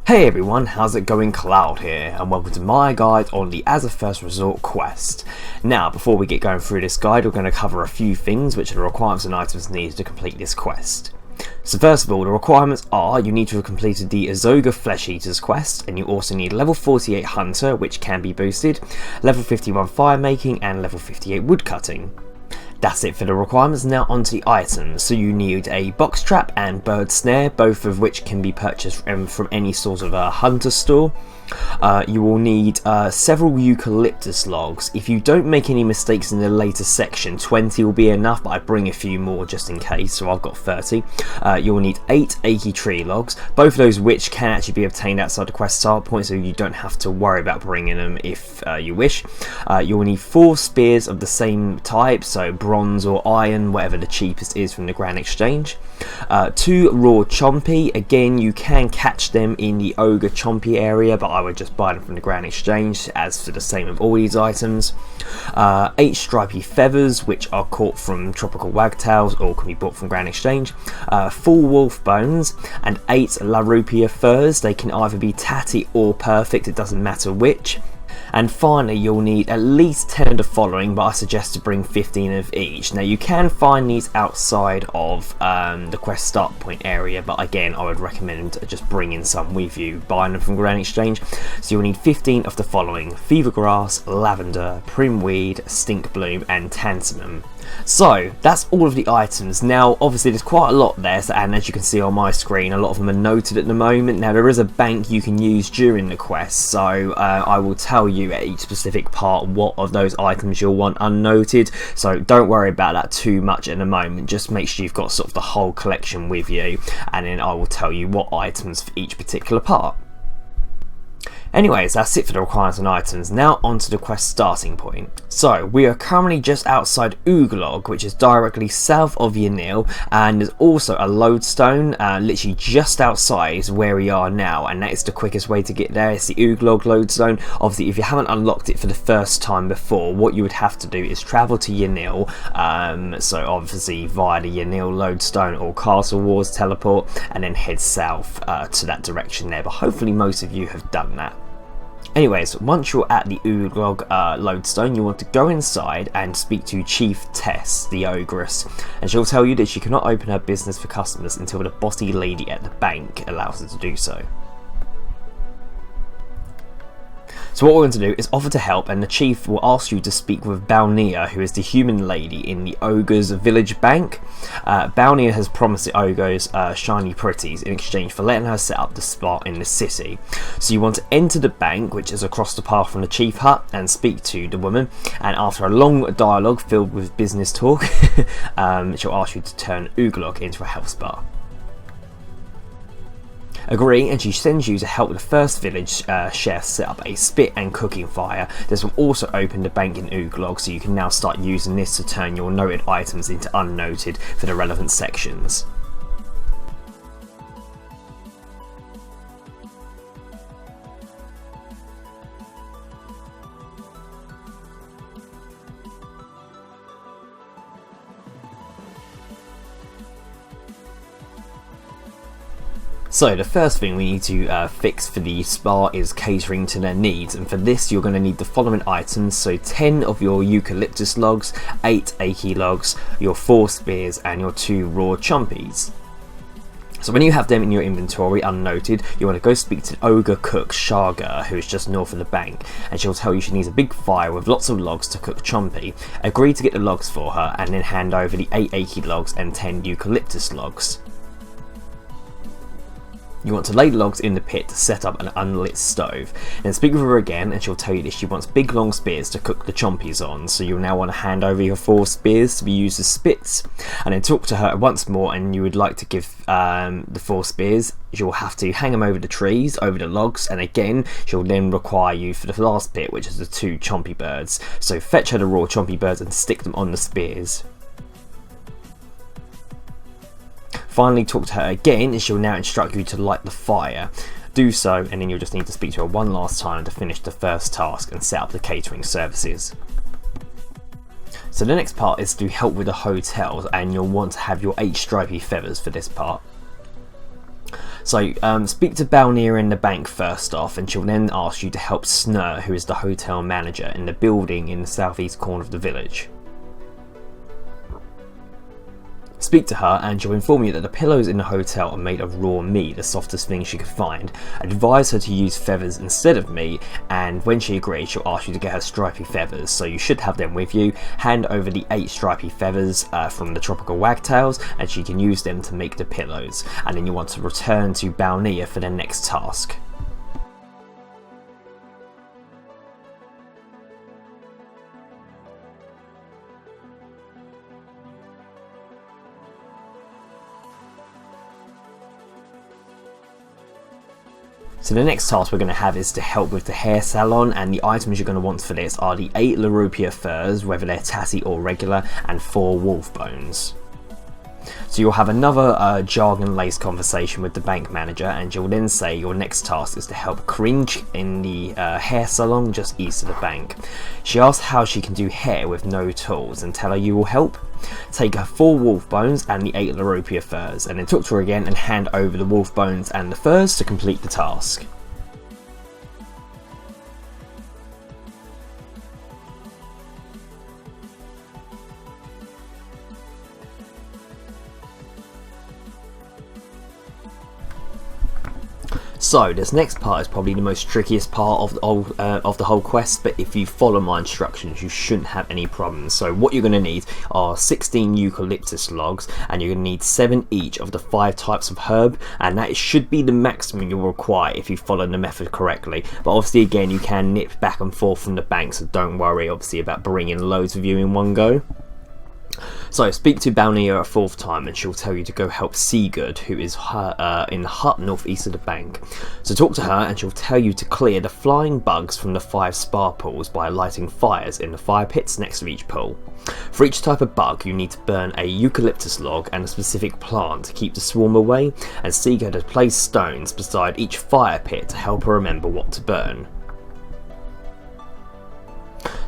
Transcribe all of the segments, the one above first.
Hey everyone, how's it going? Cloud here, and welcome to my guide on the As a First Resort quest. Now, before we get going through this guide, we're going to cover a few things which are the requirements and items needed to complete this quest. So first of all, the requirements are you need to have completed the Azoga Flesh Eaters quest, and you also need level 48 Hunter, which can be boosted, level 51 Firemaking, and level 58 Woodcutting. That's it for the requirements. Now onto the items. So you need a box trap and bird snare, both of which can be purchased from any sort of a hunter store. You will need several eucalyptus logs. If you don't make any mistakes in the later section, 20 will be enough, but I bring a few more just in case, so I've got 30. You'll need 8 achy tree logs, both of those which can actually be obtained outside the quest start point, so you don't have to worry about bringing them if you wish. You'll need 4 spears of the same type, so bronze or iron, whatever the cheapest is from the Grand Exchange. 2 Raw Chompy. Again, you can catch them in the Ogre Chompy area, but I would just buy them from the Grand Exchange, as for the same with all these items. 8 Stripy Feathers, which are caught from tropical wagtails or can be bought from Grand Exchange. 4 Wolf Bones, and 8 Larupia Furs. They can either be tatty or perfect, it doesn't matter which. And finally, you'll need at least 10 of the following, but I suggest to bring 15 of each. Now, you can find these outside of the quest start point area, but again, I would recommend just bringing some with you, buying them from Grand Exchange. So you'll need 15 of the following: Fever Grass, Lavender, Primweed, Stinkbloom, and Tansymum. So that's all of the items. Now obviously there's quite a lot there, and as you can see on my screen, a lot of them are noted at the moment. Now there is a bank you can use during the quest, so I will tell you at each specific part what of those items you'll want unnoted, so don't worry about that too much at the moment. Just make sure you've got sort of the whole collection with you, and then I will tell you what items for each particular part. Anyways, that's it for the requirements and items. Now onto the quest starting point. So we are currently just outside Uglog, which is directly south of Yanil, and there's also a lodestone literally just outside where we are now, and that is the quickest way to get there. It's the Uglog lodestone. Obviously, if you haven't unlocked it for the first time before, what you would have to do is travel to Yanil, so obviously via the Yanil lodestone or Castle Wars teleport, and then head south to that direction there, but hopefully most of you have done that. Anyways, once you're at the Uglog lodestone, you want to go inside and speak to Chief Tess, the Ogress, and she'll tell you that she cannot open her business for customers until the bossy lady at the bank allows her to do so. So what we're going to do is offer to help, and the chief will ask you to speak with Balnia, who is the human lady in the Ogre's village bank. Balnia has promised the Ogres shiny pretties in exchange for letting her set up the spot in the city. So you want to enter the bank, which is across the path from the chief hut, and speak to the woman, and after a long dialogue filled with business talk, she'll ask you to turn Uglog into a health spa. Agree, and she sends you to help the first village chef set up a spit and cooking fire. This will also open the bank in Uglog, so you can now start using this to turn your noted items into unnoted for the relevant sections. So the first thing we need to fix for the spa is catering to their needs, and for this you're going to need the following items. So 10 of your eucalyptus logs, 8 achy logs, your 4 spears, and your 2 raw chompies. So when you have them in your inventory unnoted, you want to go speak to Ogre Cook Sharga, who is just north of the bank, and she'll tell you she needs a big fire with lots of logs to cook chompy. Agree to get the logs for her, and then hand over the 8 achy logs and 10 eucalyptus logs. You want to lay the logs in the pit to set up an unlit stove. Then speak with her again, and she'll tell you that she wants big long spears to cook the chompies on, so you'll now want to hand over your 4 spears to be used as spits, and then talk to her once more, and you would like to give the 4 spears. You'll have to hang them over the trees, over the logs, and again she'll then require you for the last bit, which is the 2 chompy birds. So fetch her the raw chompy birds and stick them on the spears. Finally, talk to her again, and she'll now instruct you to light the fire. Do so, and then you'll just need to speak to her one last time to finish the first task and set up the catering services. So the next part is to help with the hotels, and you'll want to have your 8 stripy feathers for this part. So speak to Balnir in the bank first off, and she'll then ask you to help Snare, who is the hotel manager in the building in the southeast corner of the village. Speak to her and she'll inform you that the pillows in the hotel are made of raw meat, the softest thing she could find. Advise her to use feathers instead of meat, and when she agrees she'll ask you to get her Stripy Feathers, so you should have them with you. Hand over the 8 Stripy Feathers from the tropical wagtails and she can use them to make the pillows, and then you want to return to Balnir for the next task. So the next task we're going to have is to help with the hair salon, and the items you're going to want for this are the 8 Larupia Furs, whether they're tatty or regular, and 4 wolf bones. So you'll have another jargon-laced conversation with the bank manager, and you'll then say your next task is to help Cringe in the hair salon just east of the bank. She asks how she can do hair with no tools, and tell her you will help. Take her 4 wolf bones and the 8 Larupia Furs, and then talk to her again and hand over the wolf bones and the furs to complete the task. So this next part is probably the most trickiest part of the whole quest, but if you follow my instructions you shouldn't have any problems. So what you're going to need are 16 Eucalyptus Logs, and you're going to need 7 each of the 5 types of herb, and that should be the maximum you'll require if you follow the method correctly. But obviously again you can nip back and forth from the bank, so don't worry obviously about bringing loads of you in one go. So speak to Balnir a 4th time and she'll tell you to go help Sigurd, who is in the hut northeast of the bank. So talk to her and she'll tell you to clear the flying bugs from the 5 spar pools by lighting fires in the fire pits next to each pool. For each type of bug you need to burn a eucalyptus log and a specific plant to keep the swarm away, and Sigurd has placed stones beside each fire pit to help her remember what to burn.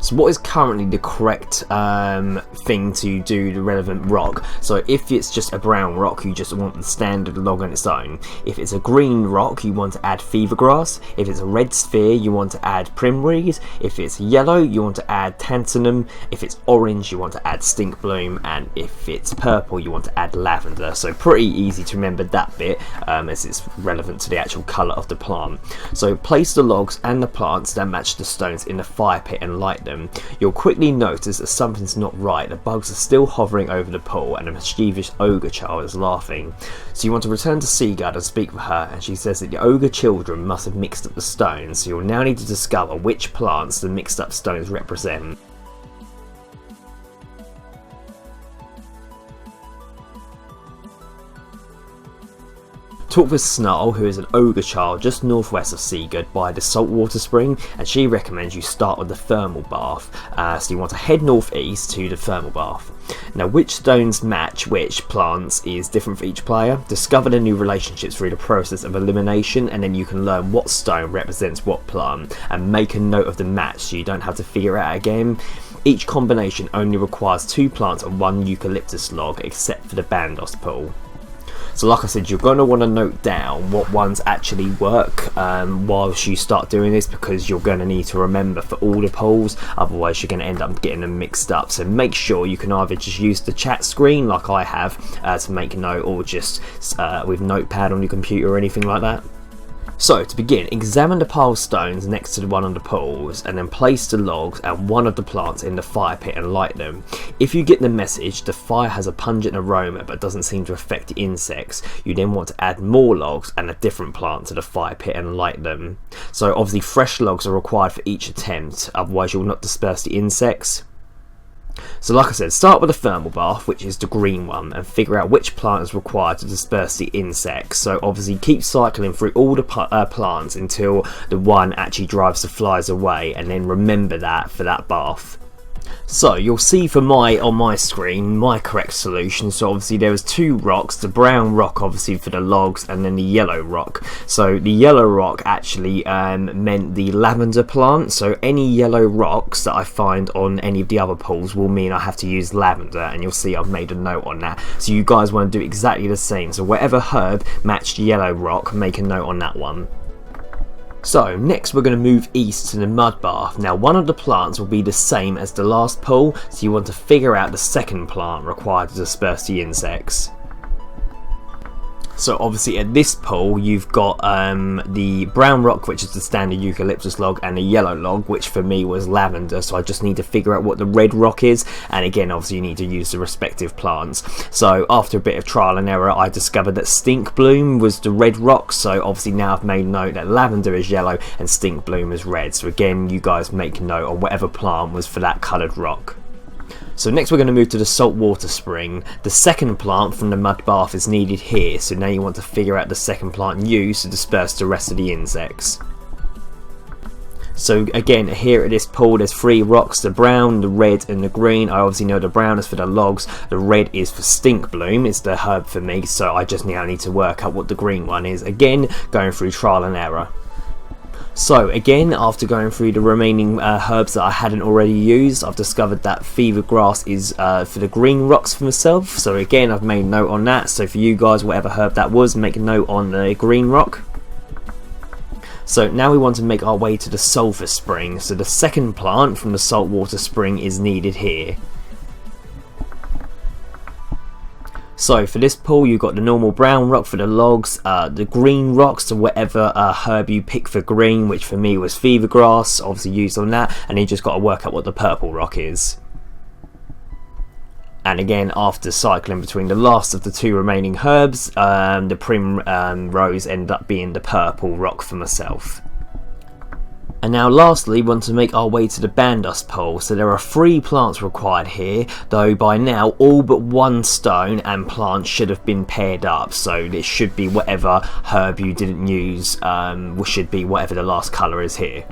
So what is currently the correct thing to do the relevant rock? So if it's just a brown rock, you just want the standard log on its own. If it's a green rock, you want to add fever grass. If it's a red sphere, you want to add primweed. If it's yellow, you want to add Tansymum. If it's orange, you want to add Stinkbloom. And if it's purple, you want to add Lavender. So pretty easy to remember that bit, as it's relevant to the actual colour of the plant. So place the logs and the plants that match the stones in the fire pit and light them. You'll quickly notice that something's not right. The bugs are still hovering over the pool and a mischievous ogre child is laughing. So you want to return to Sigurd and speak with her, and she says that the ogre children must have mixed up the stones, so you'll now need to discover which plants the mixed up stones represent. Talk with Snarl, who is an ogre child just northwest of Sigurd by the saltwater spring, and she recommends you start with the thermal bath. So you want to head northeast to the thermal bath. Now which stones match which plants is different for each player. Discover the new relationships through the process of elimination, and then you can learn what stone represents what plant and make a note of the match so you don't have to figure it out again. Each combination only requires 2 plants and 1 eucalyptus log except for the Bandos pool. So like I said, you're going to want to note down what ones actually work whilst you start doing this, because you're going to need to remember for all the polls, otherwise you're going to end up getting them mixed up. So make sure you can either just use the chat screen like I have to make a note, or just with Notepad on your computer or anything like that. So to begin, examine the pile of stones next to the one on the pools, and then place the logs and one of the plants in the fire pit and light them. If you get the message the fire has a pungent aroma but doesn't seem to affect the insects, you then want to add more logs and a different plant to the fire pit and light them. So obviously fresh logs are required for each attempt, otherwise you'll not disperse the insects. So like I said, start with the thermal bath, which is the green one, and figure out which plant is required to disperse the insects. So obviously keep cycling through all the plants until the one actually drives the flies away, and then remember that for that bath. So you'll see for on my screen my correct solution. So obviously there was 2 rocks, the brown rock obviously for the logs, and then the yellow rock. So the yellow rock actually meant the lavender plant. So any yellow rocks that I find on any of the other pools will mean I have to use lavender, and you'll see I've made a note on that. So you guys want to do exactly the same. So whatever herb matched yellow rock, make a note on that one. So next we're going to move east to the mud bath. Now one of the plants will be the same as the last pool, so you want to figure out the second plant required to disperse the insects. So obviously at this pool you've got the brown rock, which is the standard eucalyptus log, and the yellow log, which for me was lavender, so I just need to figure out what the red rock is, and again obviously you need to use the respective plants. So after a bit of trial and error I discovered that Stinkbloom was the red rock, so obviously now I've made note that lavender is yellow and Stinkbloom is red. So again you guys make note on whatever plant was for that coloured rock. So next we're going to move to the saltwater spring. The second plant from the mud bath is needed here, so now you want to figure out the second plant used to disperse the rest of the insects. So again, here at this pool there's 3 rocks, the brown, the red and the green. I obviously know the brown is for the logs, the red is for Stinkbloom, it's the herb for me, so I just now need to work out what the green one is. Again, going through trial and error. So again, after going through the remaining herbs that I hadn't already used, I've discovered that fever grass is for the green rocks for myself. So again, I've made note on that. So for you guys, whatever herb that was, make a note on the green rock. So now we want to make our way to the Sulfur Spring. So the second plant from the saltwater spring is needed here. So for this pool you've got the normal brown rock for the logs, the green rocks to whatever herb you pick for green, which for me was fever grass, obviously used on that, and then you just got to work out what the purple rock is. And again, after cycling between the last of the 2 remaining herbs, the primrose ended up being the purple rock for myself. And now lastly, we want to make our way to the bandust pool. So there are 3 plants required here, though by now all but 1 stone and plant should have been paired up. So it should be whatever herb you didn't use, should be whatever the last colour is here.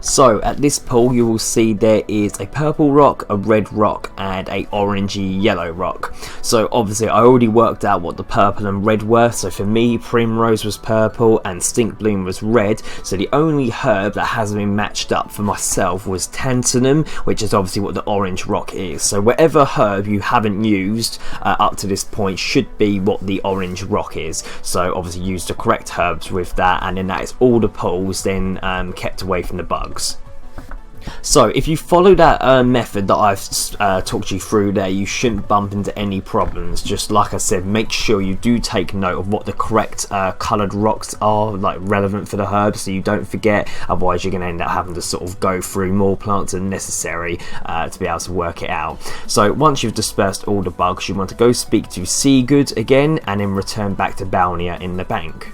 So at this pool you will see there is a purple rock, a red rock and a orangey yellow rock. So obviously I already worked out what the purple and red were, so for me primrose was purple and Stinkbloom was red, so the only herb that hasn't been matched up for myself was Tansymum, which is obviously what the orange rock is. So whatever herb you haven't used up to this point should be what the orange rock is, so obviously use the correct herbs with that, and then that is all the pools then kept away from the bugs. So if you follow that method that I've talked you through there, you shouldn't bump into any problems. Just like I said, make sure you do take note of what the correct coloured rocks are, like relevant for the herb, so you don't forget, otherwise you're going to end up having to sort of go through more plants than necessary to be able to work it out. So once you've dispersed all the bugs, you want to go speak to Seagood again and then return back to Balnia in the bank.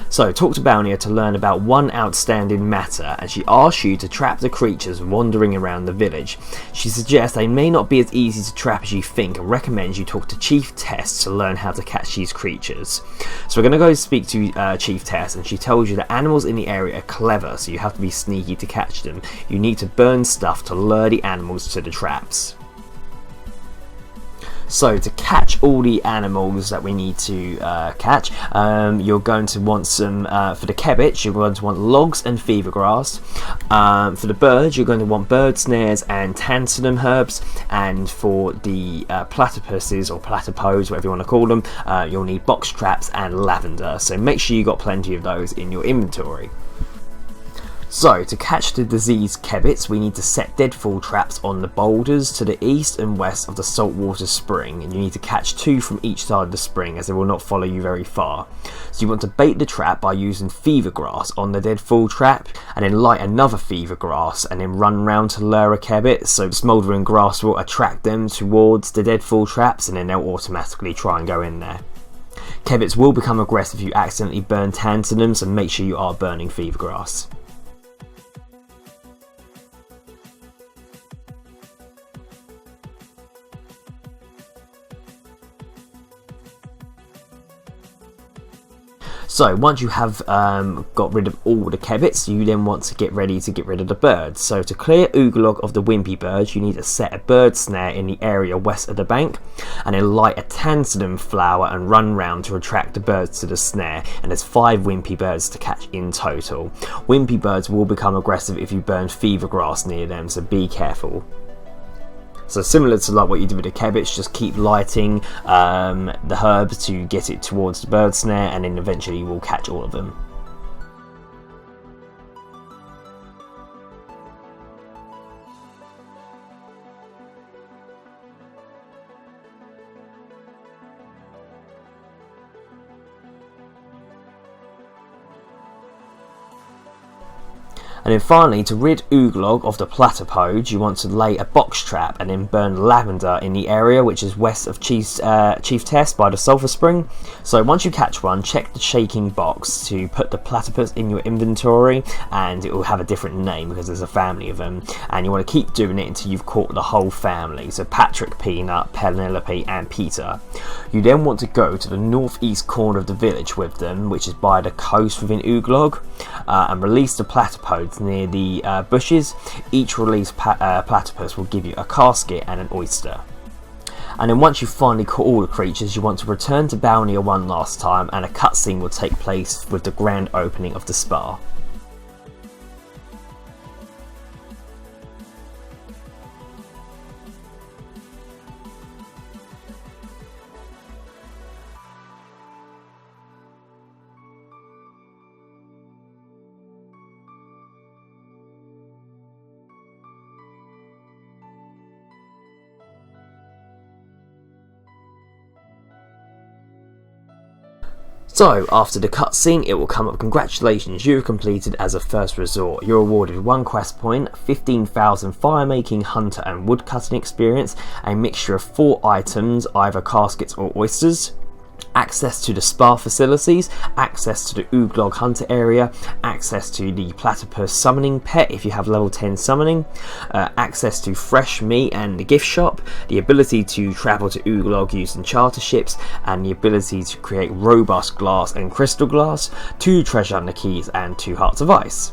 So talk to Balnia to learn about one outstanding matter, and she asks you to trap the creatures wandering around the village. She suggests they may not be as easy to trap as you think and recommends you talk to Chief Tess to learn how to catch these creatures. So we're going to go speak to Chief Tess, and she tells you that animals in the area are clever, so you have to be sneaky to catch them. You need to burn stuff to lure the animals to the traps. So to catch all the animals that we need to catch, you're going to want some, for the cabbage, you're going to want logs and fever grass. For the birds, you're going to want bird snares and Tansymum herbs. And for the platypuses or platypos, whatever you want to call them, you'll need box traps and lavender. So make sure you got plenty of those in your inventory. So, to catch the diseased kebbits, we need to set deadfall traps on the boulders to the east and west of the saltwater spring, and you need to catch 2 from each side of the spring as they will not follow you very far. So you want to bait the trap by using fever grass on the deadfall trap, and then light another fever grass, and then run round to lure a kebbit, so the smouldering grass will attract them towards the deadfall traps, and then they'll automatically try and go in there. Kebbits will become aggressive if you accidentally burn Tansymum, so make sure you are burning fever grass. So once you have got rid of all the kebits, you then want to get ready to get rid of the birds. So to clear Eucalyptus of the wimpy birds, you need to set a bird snare in the area west of the bank, and then light a Tansymum flower and run round to attract the birds to the snare, and there's 5 wimpy birds to catch in total. Wimpy birds will become aggressive if you burn fever grass near them, so be careful. So similar to like what you did with the kebits, just keep lighting the herbs to get it towards the bird snare, and then eventually you will catch all of them. And then finally, to rid Eucalyptus of the platypode, you want to lay a box trap and then burn lavender in the area which is west of Chiefess by the Sulfur Spring. So once you catch one, check the shaking box to put the platypus in your inventory, and it will have a different name because there's a family of them, and you want to keep doing it until you've caught the whole family, so Patrick, Peanut, Penelope and Peter. You then want to go to the northeast corner of the village with them, which is by the coast within Eucalyptus, and release the platypodes near the bushes. Each released platypus will give you a casket and an oyster. And then once you've finally caught all the creatures, you want to return to Balnea one last time, and a cutscene will take place with the grand opening of the spa. So, after the cutscene, it will come up, congratulations, you have completed as a first resort. You're awarded 1 quest point, 15,000 firemaking, hunter and woodcutting experience, a mixture of 4 items, either caskets or oysters, access to the spa facilities, access to the Eucalyptus hunter area, access to the platypus summoning pet if you have level 10 summoning, access to fresh meat and the gift shop, the ability to travel to Eucalyptus using charter ships, and the ability to create robust glass and crystal glass, 2 treasure hunter keys and 2 hearts of ice.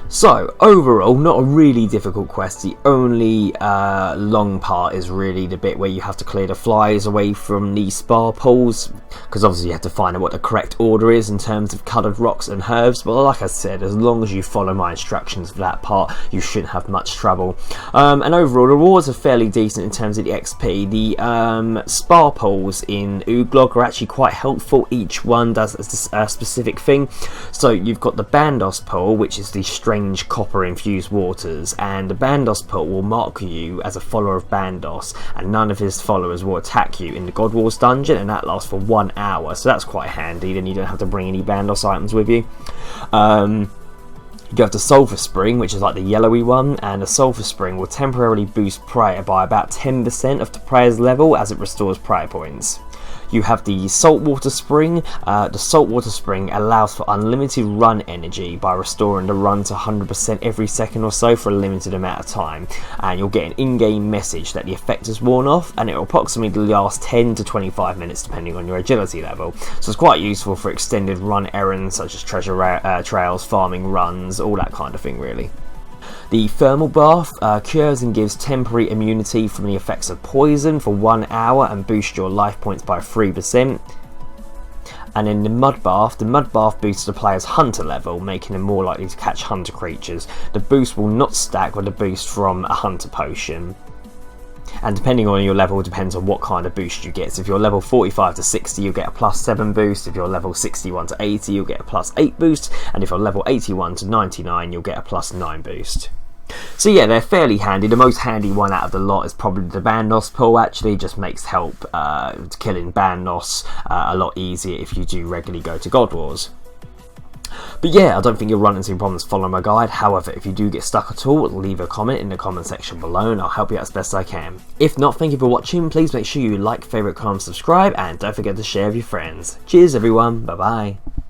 So overall, not a really difficult quest. The only long part is really the bit where you have to clear the flies away from the spa pools, because obviously you have to find out what the correct order is in terms of coloured rocks and herbs, but like I said, as long as you follow my instructions for that part, you shouldn't have much trouble. And overall, the rewards are fairly decent in terms of the XP. The spa pools in Eucalyptus are actually quite helpful. Each one does a specific thing. So you've got the Bandos pool, which is the strange copper infused waters, and the Bandos pool will mark you as a follower of Bandos, and none of his followers will attack you in the God Wars dungeon, and that lasts for 1 hour, so that's quite handy. Then you don't have to bring any Bandos items with you. You have the Sulfur Spring, which is like the yellowy one, and the Sulfur Spring will temporarily boost prayer by about 10% of the prayer's level as it restores prayer points. You have the Saltwater Spring. The Saltwater Spring allows for unlimited run energy by restoring the run to 100% every second or so for a limited amount of time, and you'll get an in-game message that the effect is worn off, and it will approximately last 10 to 25 minutes depending on your agility level. So it's quite useful for extended run errands such as treasure trails, farming runs, all that kind of thing really. The Thermal Bath cures and gives temporary immunity from the effects of poison for 1 hour and boosts your life points by 3%. And then the Mud Bath boosts the player's hunter level, making them more likely to catch hunter creatures. The boost will not stack with the boost from a hunter potion. And depending on your level, depends on what kind of boost you get. So if you're level 45 to 60, you'll get a +7 boost. If you're level 61 to 80, you'll get a +8 boost. And if you're level 81 to 99, you'll get a +9 boost. So yeah, they're fairly handy. The most handy one out of the lot is probably the Bandos pool, actually. It just makes help killing Bandos a lot easier if you do regularly go to God Wars. But yeah, I don't think you'll run into problems following my guide. However, if you do get stuck at all, leave a comment in the comment section below and I'll help you out as best I can. If not, thank you for watching. Please make sure you like, favourite, comment, subscribe, and don't forget to share with your friends. Cheers everyone, bye bye.